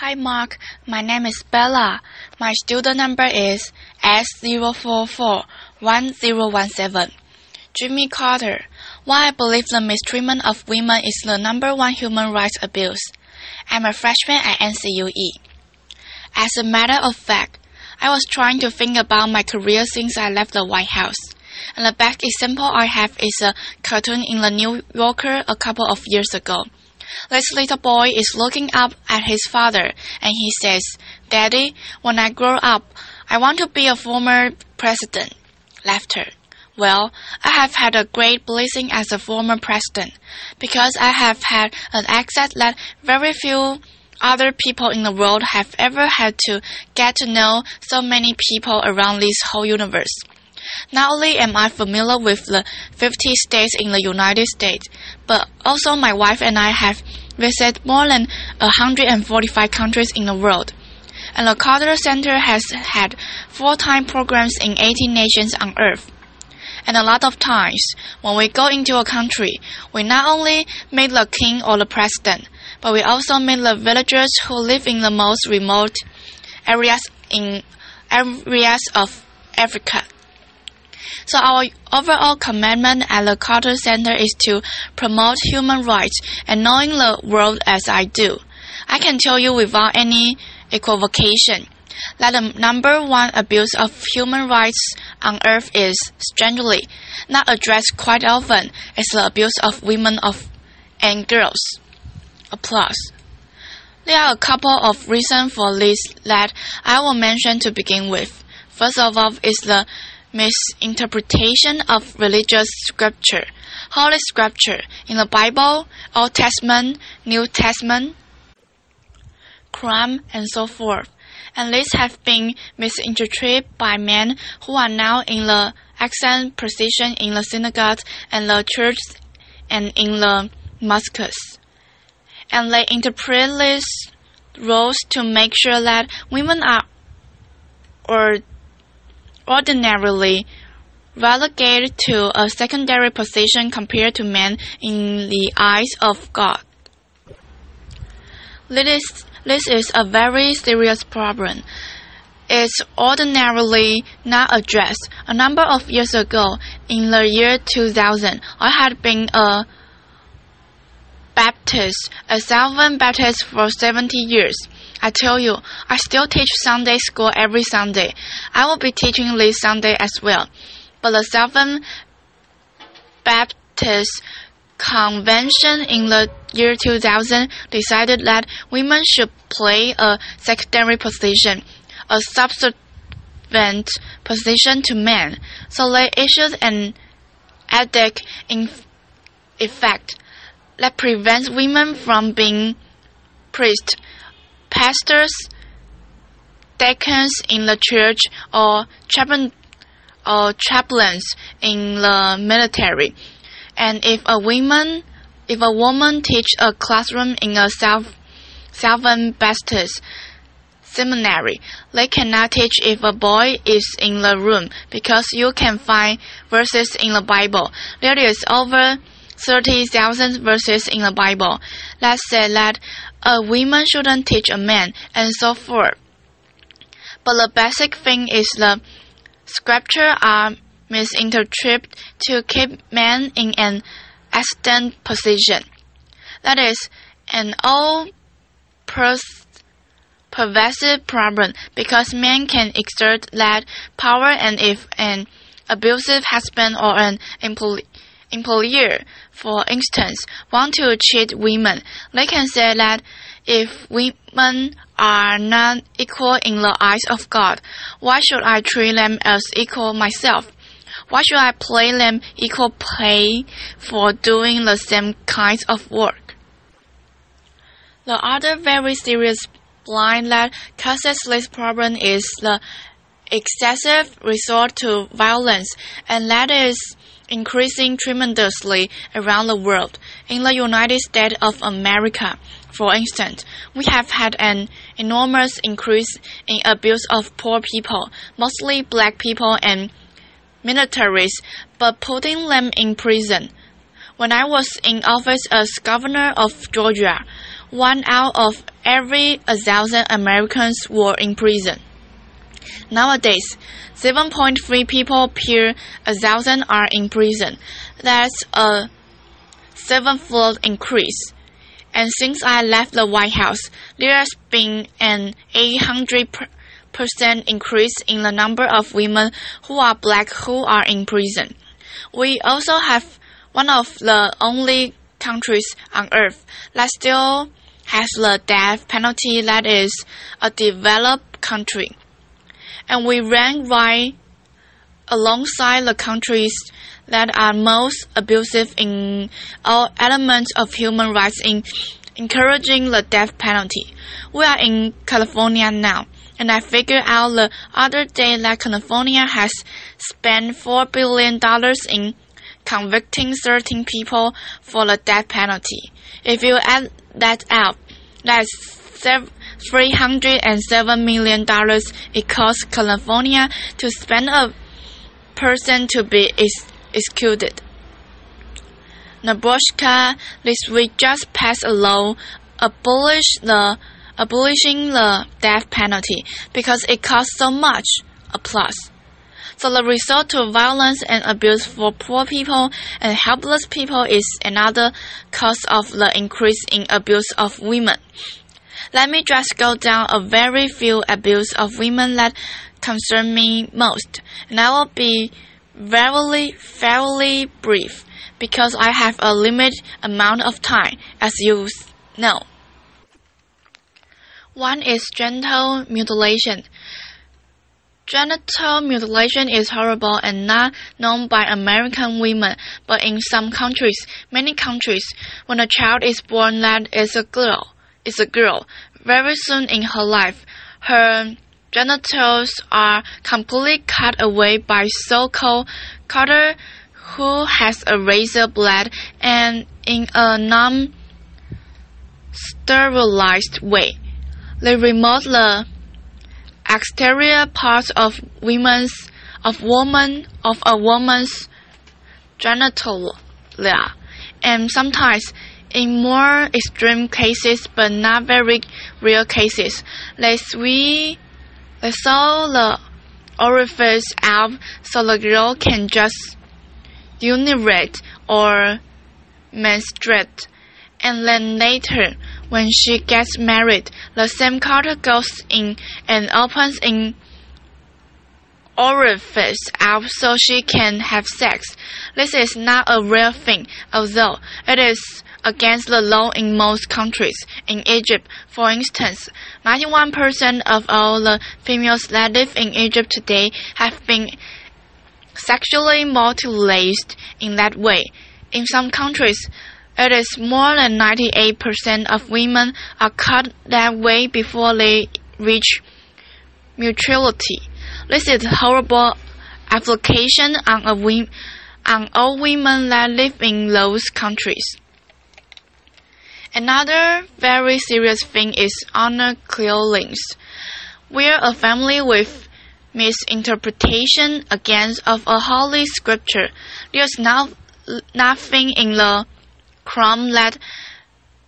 Hi Mark, my name is Bella. My student number is S0441017. Jimmy Carter. Why I believe the mistreatment of women is the #1 human rights abuse. I'm a freshman at NCUE. As a matter of fact, I was trying to think about my career since I left the White House. And the best example I have is a cartoon in the New Yorker a couple of years ago. This little boy is looking up at his father and he says, "Daddy, when I grow up, I want to be a former president." Laughter. Well, I have had a great blessing as a former president because I have had an access that very few other people in the world have ever had to get to know so many people around this whole universe. Not only am I familiar with the 50 states in the United States, but also my wife and I have visited more than 145 countries in the world. And the Carter Center has had full-time programs in 18 nations on Earth. And a lot of times, when we go into a country, we not only meet the king or the president, but we also meet the villagers who live in the most remote areas of Africa. So our overall commitment at the Carter Center is to promote human rights and knowing the world as I do. I can tell you without any equivocation that the #1 abuse of human rights on earth is, strangely, not addressed quite often, is the abuse of women and girls. Applause. There are a couple of reasons for this that I will mention to begin with. First of all is the misinterpretation of religious scripture, Holy Scripture in the Bible, Old Testament, New Testament, Quran, and so forth. And these have been misinterpreted by men who are now in the excellent position in the synagogues and the church and in the mosques. And they interpret these roles to make sure that women are ordinarily relegated to a secondary position compared to men in the eyes of God. This is a very serious problem. It's ordinarily not addressed. A number of years ago, in the year 2000, I had been a Southern Baptist for 70 years. I tell you, I still teach Sunday school every Sunday. I will be teaching this Sunday as well. But the Southern Baptist Convention in the year 2000 decided that women should play a secondary position, a subservient position to men. So they issued an edict in effect that prevents women from being priests, pastors, deacons in the church, or chaplains in the military. And if a woman teach a classroom in a Southern Baptist seminary, they cannot teach if a boy is in the room because you can find verses in the Bible. There is over 30,000 verses in the Bible that say that a woman shouldn't teach a man, and so forth. But the basic thing is the scripture are misinterpreted to keep men in an ascendant position. That is an pervasive problem because men can exert that power, and if an abusive husband or an employer, for instance, want to cheat women, they can say that if women are not equal in the eyes of God, why should I treat them as equal myself? Why should I pay them equal pay for doing the same kinds of work? The other very serious blind that causes this problem is the excessive resort to violence, and that is increasing tremendously around the world. In the United States of America, for instance, we have had an enormous increase in abuse of poor people, mostly black people and militaries, but putting them in prison. When I was in office as governor of Georgia, 1 out of every 1,000 Americans were in prison. Nowadays, 7.3 people per 1,000 are in prison. That's a 7-fold increase. And since I left the White House, there has been an 800% increase in the number of women who are black who are in prison. We also have one of the only countries on earth that still has the death penalty that is a developed country. And we rank right alongside the countries that are most abusive in all elements of human rights in encouraging the death penalty. We are in California now, and I figured out the other day that California has spent $4 billion in convicting 13 people for the death penalty. If you add that up, that's $307 million it costs California to spend a person to be executed. Nebraska this week just passed a law abolishing the death penalty because it costs so much. Applause. So the result to violence and abuse for poor people and helpless people is another cause of the increase in abuse of women. Let me just go down a very few abuse of women that concern me most, and I will be fairly brief because I have a limited amount of time, as you know. One is genital mutilation. Genital mutilation is horrible and not known by American women, but in some countries, many countries, when a child is born that is a girl, very soon in her life, her genitals are completely cut away by so-called cutter who has a razor blade and in a non-sterilized way. They remove the exterior parts of a woman's genitalia, and sometimes, in more extreme cases but not very rare cases, they sew the orifice out so the girl can just urinate or menstruate, and then later, when she gets married, the same cutter goes in and opens an orifice out so she can have sex. This is not a rare thing, although it is against the law in most countries. In Egypt, for instance, 91% of all the females that live in Egypt today have been sexually mutilated in that way. In some countries, it is more than 98% of women are cut that way before they reach maturity. This is a horrible application on all women that live in those countries. Another very serious thing is honor killings, where a family with misinterpretation against of a holy scripture. There's nothing in the Quran that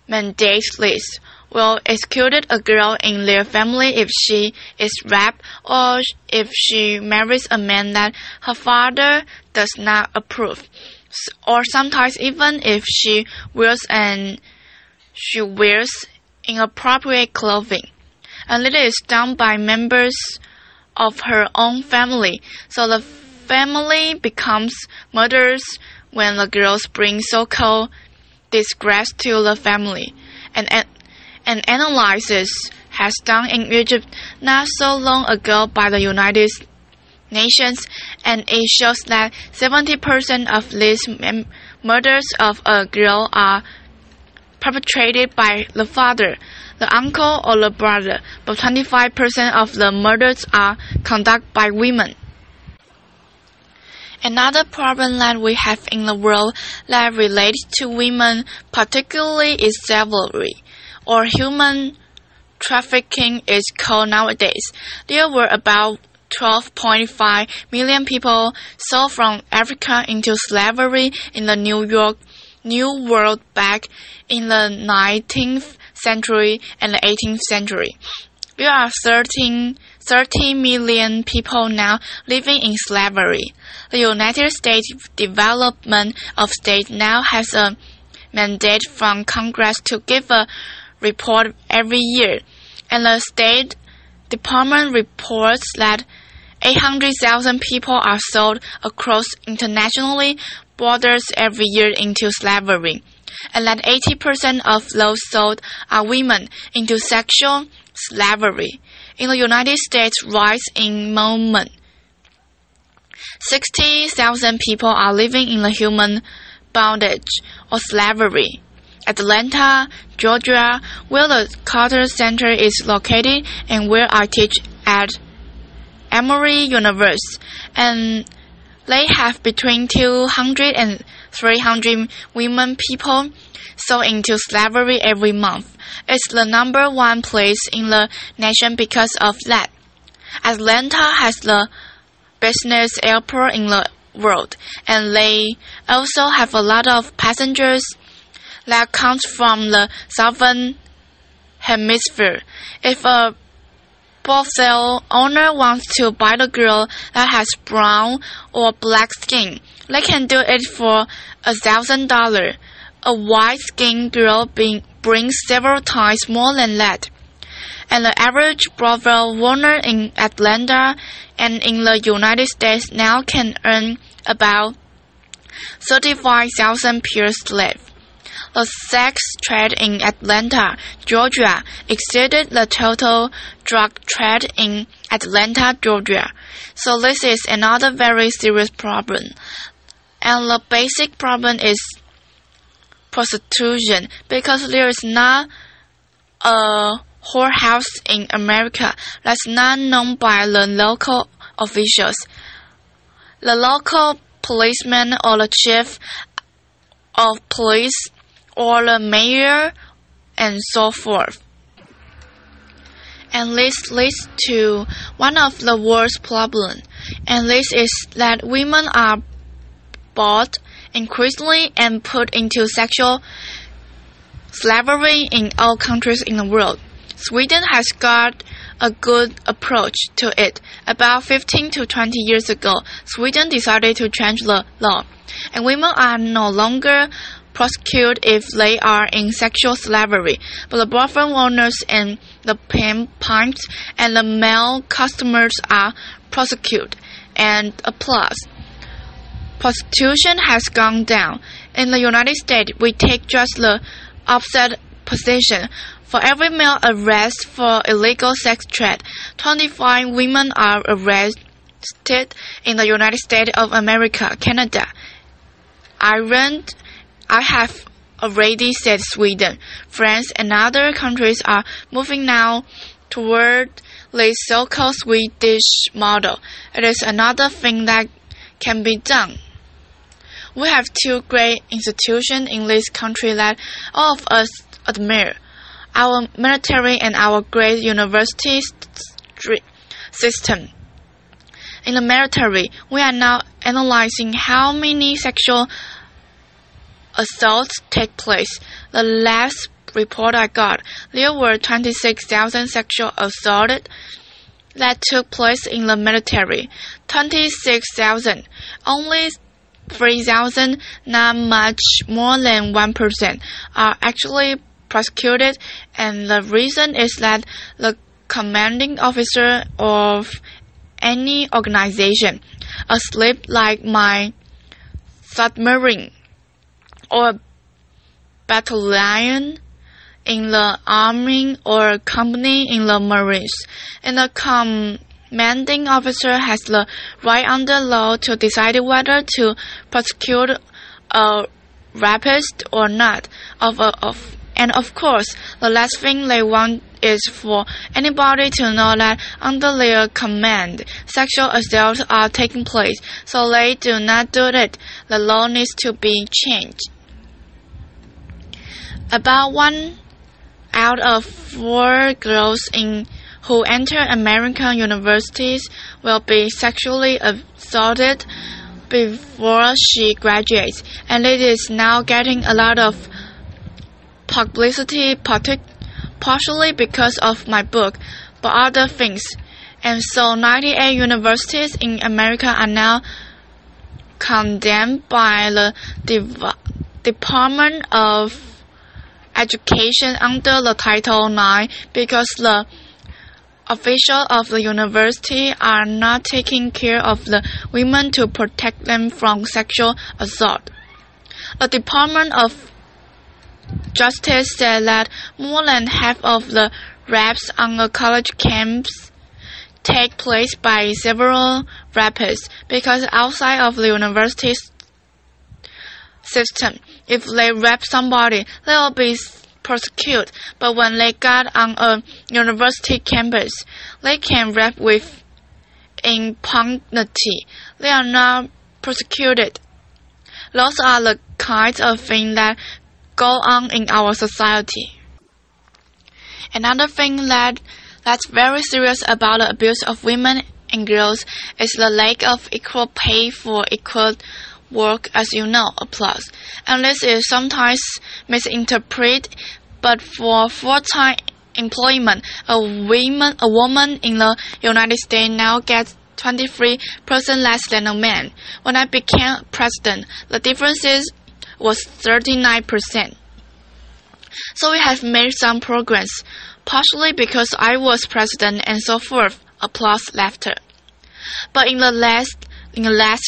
mandates this. Will execute a girl in their family if she is raped or if she marries a man that her father does not approve, or sometimes even if she wears inappropriate clothing. And it is done by members of her own family, so the family becomes murderers when the girls bring so-called disgrace to the family. An analysis has done in Egypt not so long ago by the United Nations, and it shows that 70% of these murders of a girl are perpetrated by the father, the uncle, or the brother, but 25% of the murders are conducted by women. Another problem that we have in the world that relates to women particularly is slavery, or human trafficking is called nowadays. There were about 12.5 million people sold from Africa into slavery in the New World back in the 19th century and the 18th century. There are 30 million people now living in slavery. The United States Development of States now has a mandate from Congress to give a report every year, and the State Department reports that 800,000 people are sold across international borders every year into slavery, and that 80% of those sold are women into sexual slavery. In the United States, rise in moment. 60,000 people are living in the human bondage or slavery. Atlanta, Georgia, where the Carter Center is located and where I teach at Emory University, and they have between 200 and 300 women people sold into slavery every month. It's the number one place in the nation because of that. Atlanta has the business airport in the world, and they also have a lot of passengers that comes from the southern hemisphere. If a brothel owner wants to buy the girl that has brown or black skin, they can do it for $1,000. A white-skinned girl brings several times more than that. And the average brothel owner in Atlanta and in the United States now can earn about $35,000 per slave. The sex trade in Atlanta, Georgia, exceeded the total drug trade in Atlanta, Georgia. So this is another very serious problem. And the basic problem is prostitution, because there is not a whorehouse in America that's not known by the local officials. The local policeman or the chief of police or the mayor and so forth. And this leads to one of the worst problems, and this is that women are bought increasingly and put into sexual slavery in all countries in the world. Sweden has got a good approach to it. About 15 to 20 years ago, Sweden decided to change the law, and women are no longer prosecuted if they are in sexual slavery, but the brothel owners and the pimps and the male customers are prosecuted. And applause. Prostitution has gone down. In the United States, we take just the opposite position. For every male arrested for illegal sex trade, 25 women are arrested in the United States of America, Canada, Ireland. I have already said Sweden. France and other countries are moving now toward the so-called Swedish model. It is another thing that can be done. We have two great institutions in this country that all of us admire: our military and our great university system. In the military, we are now analyzing how many sexual assaults take place. The last report I got, there were 26,000 sexual assaults that took place in the military. 26,000. Only 3,000, not much more than 1%, are actually prosecuted, and the reason is that the commanding officer of any organization, asleep like my submarine or battalion in the army or company in the Marines, and the commanding officer has the right under law to decide whether to prosecute a rapist or not. And of course, the last thing they want is for anybody to know that under their command, sexual assaults are taking place, so they do not do it. The law needs to be changed. About 1 out of 4 girls who enter American universities will be sexually assaulted before she graduates, and it is now getting a lot of publicity, partially because of my book, but other things. And so 98 universities in America are now condemned by the Department of Education under the Title IX because the officials of the university are not taking care of the women to protect them from sexual assault. The Department of Justice said that more than half of the rapes on the college camps take place by several rapists because outside of the university system, if they rape somebody, they will be prosecuted. But when they got on a university campus, they can rape with impunity. They are not prosecuted. Those are the kinds of things that go on in our society. Another thing that's very serious about the abuse of women and girls is the lack of equal pay for equal work, as you know, applause. And this is sometimes misinterpreted, but for full-time employment, a woman in the United States now gets 23% less than a man. When I became president, the difference was 39%. So we have made some progress, partially because I was president and so forth, applause, laughter. But in the last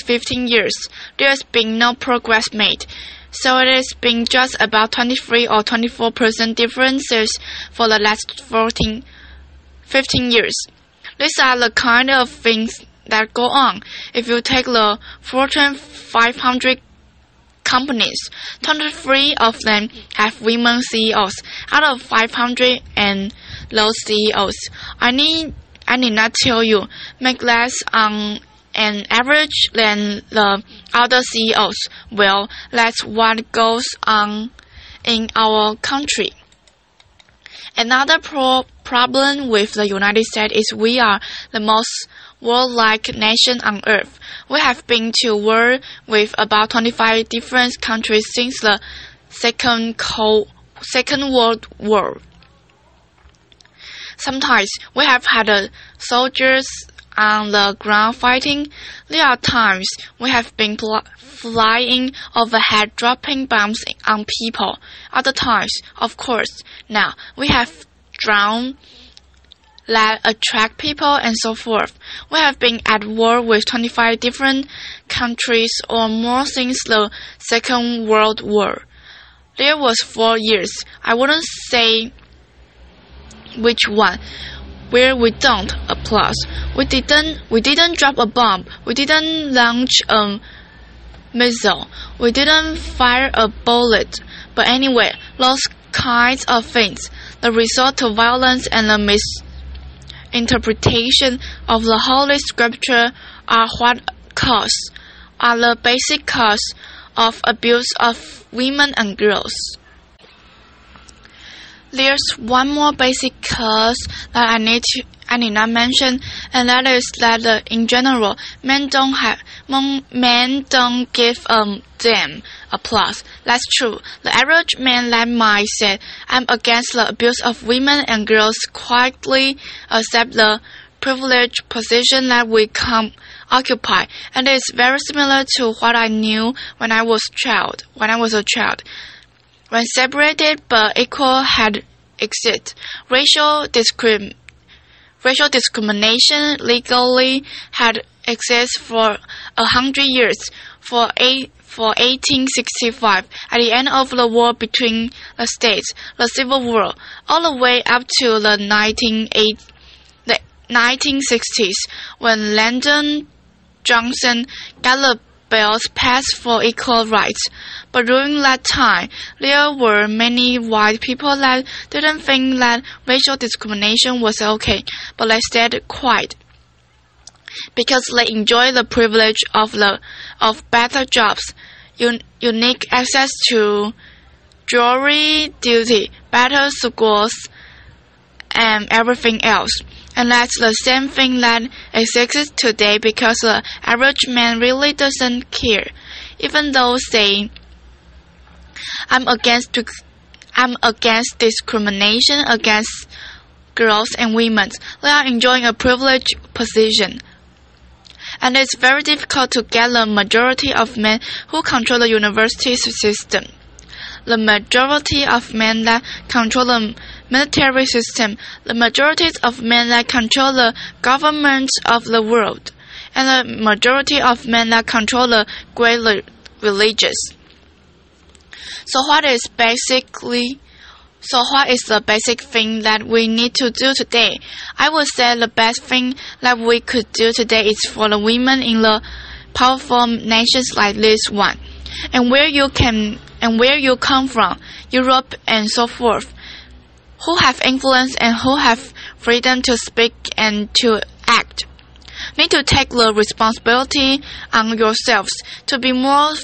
15 years, there has been no progress made. So it has been just about 23 or 24% differences for the last 15 years. These are the kind of things that go on. If you take the Fortune 500 companies, 23 of them have women CEOs out of 500 and those CEOs. I need not tell you, make less on an average than the other CEOs. Well, that's what goes on in our country. Another problem with the United States is we are the most warlike nation on earth. We have been to war with about 25 different countries since the Second World War. Sometimes we have had soldiers on the ground fighting. There are times we have been flying overhead dropping bombs on people. Other times, of course, now we have drowned that attract people and so forth. We have been at war with 25 different countries or more since the Second World War. There was 4 years. I wouldn't say which one, where we don't applause. We didn't drop a bomb. We didn't launch a missile. We didn't fire a bullet. But anyway, those kinds of things, the result to violence and the misinterpretation of the Holy Scripture are the basic cause of abuse of women and girls. There's one more basic cause that I need not mention, and that is that in general, men don't give them applause. That's true. The average man that might say, I'm against the abuse of women and girls, quietly accept the privileged position that we occupy, and it is very similar to what I knew when I was a child. When separated but equal had existed, racial discrimination legally had existed for 100 years. For 1865, at the end of the war between the states, the Civil War, all the way up to the 1960s, when Lyndon Johnson got the bills passed for equal rights. But during that time, there were many white people that didn't think that racial discrimination was okay, but they stayed quiet because they enjoy the privilege of better jobs, unique access to jury duty, better schools, and everything else. And that's the same thing that exists today because the average man really doesn't care. Even though saying, I'm against I'm against discrimination against girls and women. They are enjoying a privileged position. And it's very difficult to get the majority of men who control the university system, the majority of men that control the military system, the majority of men that control the governments of the world, and the majority of men that control the great religions. So what is the basic thing that we need to do today? I would say the best thing that we could do today is for the women in the powerful nations like this one, and where you come from, Europe and so forth, who have influence and who have freedom to speak and to act. Need to take the responsibility on yourselves to be more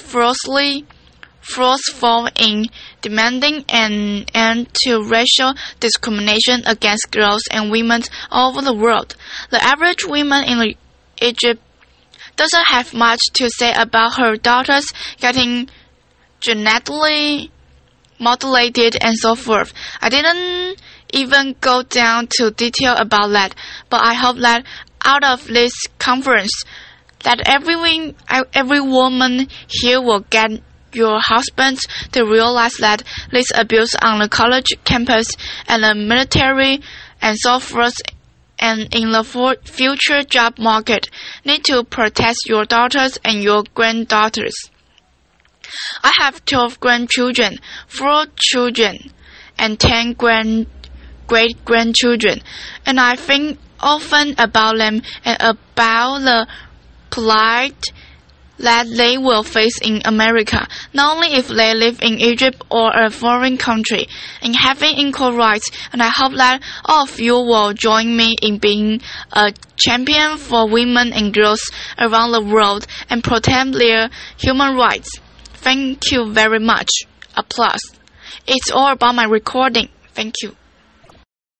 forceful in demanding an end to racial discrimination against girls and women all over the world. The average woman in Egypt doesn't have much to say about her daughters getting genetically mutilated and so forth. I didn't even go down to detail about that, but I hope that out of this conference that every woman here will get your husbands to realize that this abuse on the college campus and the military and so forth and in the future job market need to protect your daughters and your granddaughters. I have 12 grandchildren, 4 children, and 10 great-grandchildren, and I think often about them and about the plight that they will face in America, not only if they live in Egypt or a foreign country, in having equal rights, and I hope that all of you will join me in being a champion for women and girls around the world and protect their human rights. Thank you very much. Applause. It's all about my recording. Thank you.